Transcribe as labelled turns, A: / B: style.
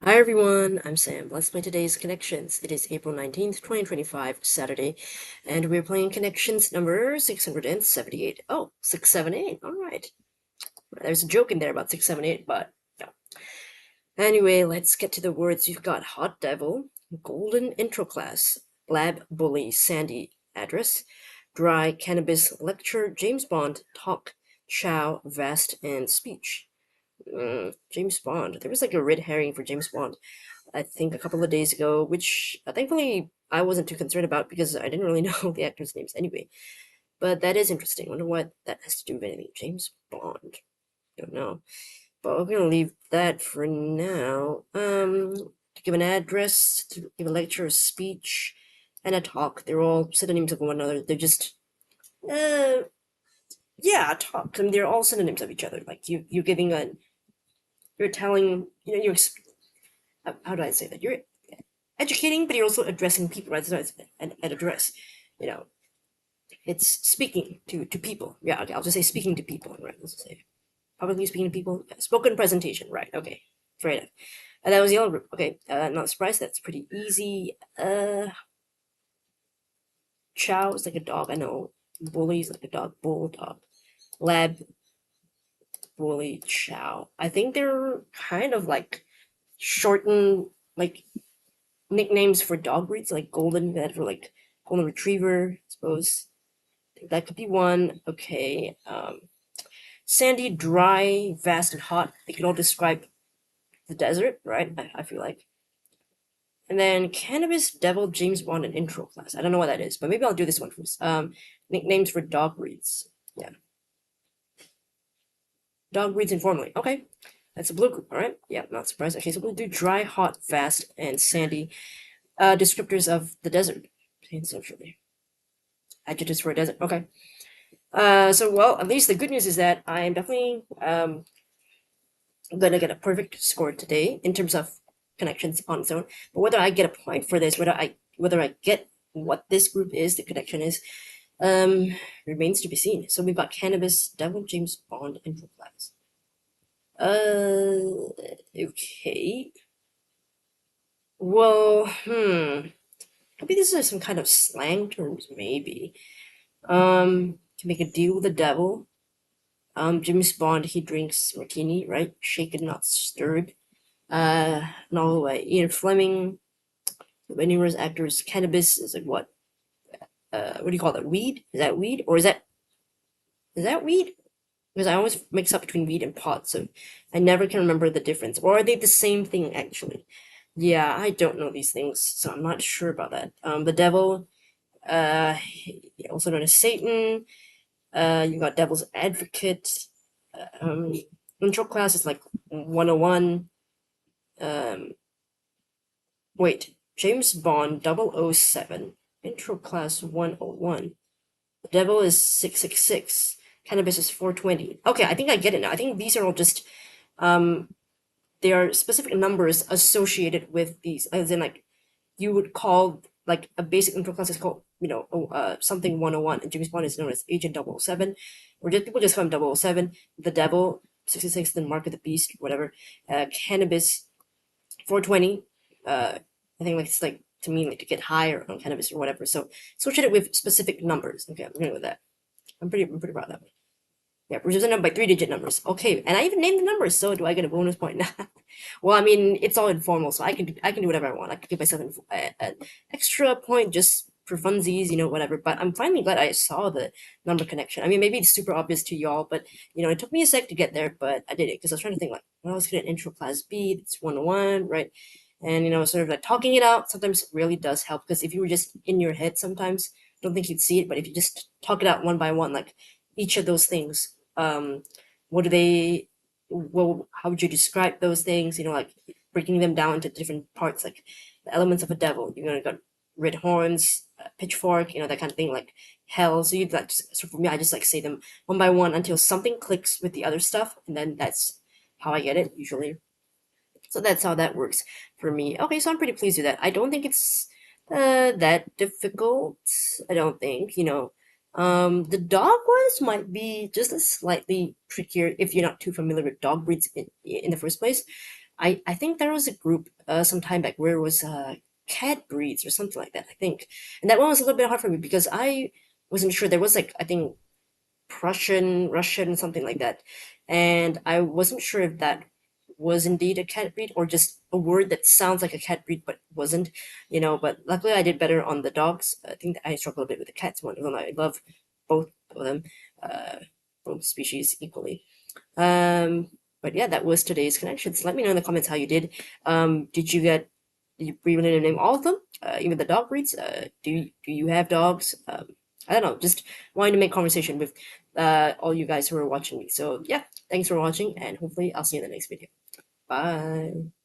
A: Hi everyone, I'm Sam. Let's play today's Connections. It is April 19th, 2025, Saturday, and we're playing Connections number 678. Oh, 678. All right. There's a joke in there about 678, but no. Anyway, let's get to the words. You've got Hot Devil, Golden Intro Class, Lab Bully, Sandy, Address, Dry Cannabis, Lecture, James Bond, Talk, Chow, Vast, and Speech. James Bond. There was like a red herring for James Bond, I think, a couple of days ago, which thankfully I wasn't too concerned about because I didn't really know the actors' names anyway. But that is interesting. I wonder what that has to do with anything. James Bond. Don't know. But we're gonna leave that for now. To give an address, to give a lecture, a speech, and a talk. They're all synonyms of one another. They're just uh yeah, talk. I mean, they're all synonyms of each other. Like you're giving a you're telling you're how do I say that? You're educating, but you're also addressing people, right? So it's an address. You know, it's speaking to people. Yeah, okay, I'll just say speaking to people, right? Let's just say publicly speaking to people. Yeah, spoken presentation, right? Okay, fair enough. And that was the other group. Okay, not surprised. That's pretty easy. Chow is like a dog. I know. Bully is like a dog. Bulldog. Lab. Bully. Chow. I think they're kind of like shortened, like nicknames for dog breeds, like golden. That for like golden retriever, I suppose. That could be one. Okay. Sandy, dry, vast, and hot. They could all describe the desert, right? I feel like. And then cannabis, devil, James Bond, and intro class. I don't know what that is, but maybe I'll do this one first. Nicknames for dog breeds. Yeah, dog breeds informally. Okay, that's a blue group. All right. Yeah, not surprised. Okay, so we'll do dry, hot, vast, and sandy. Descriptors of the desert. Essentially, adjectives for a desert. Okay. So well, at least the good news is that I am definitely gonna get a perfect score today in terms of connections on its own. But whether I get a point for this, whether I get what this group is, the connection is, remains to be seen. So we've got cannabis, devil, James Bond, and flags. Okay. Well, maybe this is some kind of slang terms, maybe. To make a deal with the devil. James Bond, he drinks martini, right? Shaken, not stirred. Novel by Ian Fleming. By numerous actors. Cannabis is like what do you call that? Weed? Is that weed? Or is that weed? Because I always mix up between weed and pot, so I never can remember the difference. Or are they the same thing actually? Yeah, I don't know these things, so I'm not sure about that. The devil, also known as Satan. You got Devil's Advocate. Um, intro class is like 101. Um, Wait, James Bond 007, intro class 101. The devil is 666. Cannabis is 420. Okay, I think I get it now. I think these are all just um they are specific numbers associated with these. As in like you would call like a basic intro class is called, something 101, and James Bond is known as Agent 007. Or just people just call him 007. The devil 66, then Mark of the Beast, whatever. Cannabis 420. I think like it's like to mean like to get higher on cannabis or whatever. So associate it with specific numbers. Okay, I'm going with that. I'm pretty proud of that one. Yeah, represented by three-digit numbers. Okay, and I even named the numbers. So do I get a bonus point? Well, I mean it's all informal, so I can do whatever I want. I could give myself an extra point just for funsies, whatever. But I'm finally glad I saw the number connection. I mean, maybe it's super obvious to y'all, but it took me a sec to get there, but I did it because I was trying to think like, when I was getting intro class B, it's 101, right? And sort of like talking it out sometimes really does help because if you were just in your head sometimes, I don't think you'd see it, but if you just talk it out one by one, like each of those things, what do they well, how would you describe those things, like breaking them down into different parts, like the elements of a devil, got red horns, pitchfork, that kind of thing, like hell. So you'd like, so for me, I just like say them one by one until something clicks with the other stuff, and then that's how I get it usually. So that's how that works for me. Okay, so I'm pretty pleased with that. I don't think it's that difficult. I don't think, the dog ones might be just a slightly trickier if you're not too familiar with dog breeds in the first place. I think there was a group some time back where it was cat breeds or something like that, I think. And that one was a little bit hard for me because I wasn't sure. There was like, I think, Prussian, Russian, something like that. And I wasn't sure if that was indeed a cat breed or just a word that sounds like a cat breed but wasn't, But luckily I did better on the dogs. I think that I struggled a bit with the cats one, even though I love both of them, uh, both species equally. Um, but yeah, that was today's connections. Let me know in the comments how you did. Did you were you able to name all of them? Even the dog breeds? Do you have dogs? I don't know. Just wanting to make conversation with all you guys who are watching me. So yeah, thanks for watching, and hopefully I'll see you in the next video. Bye.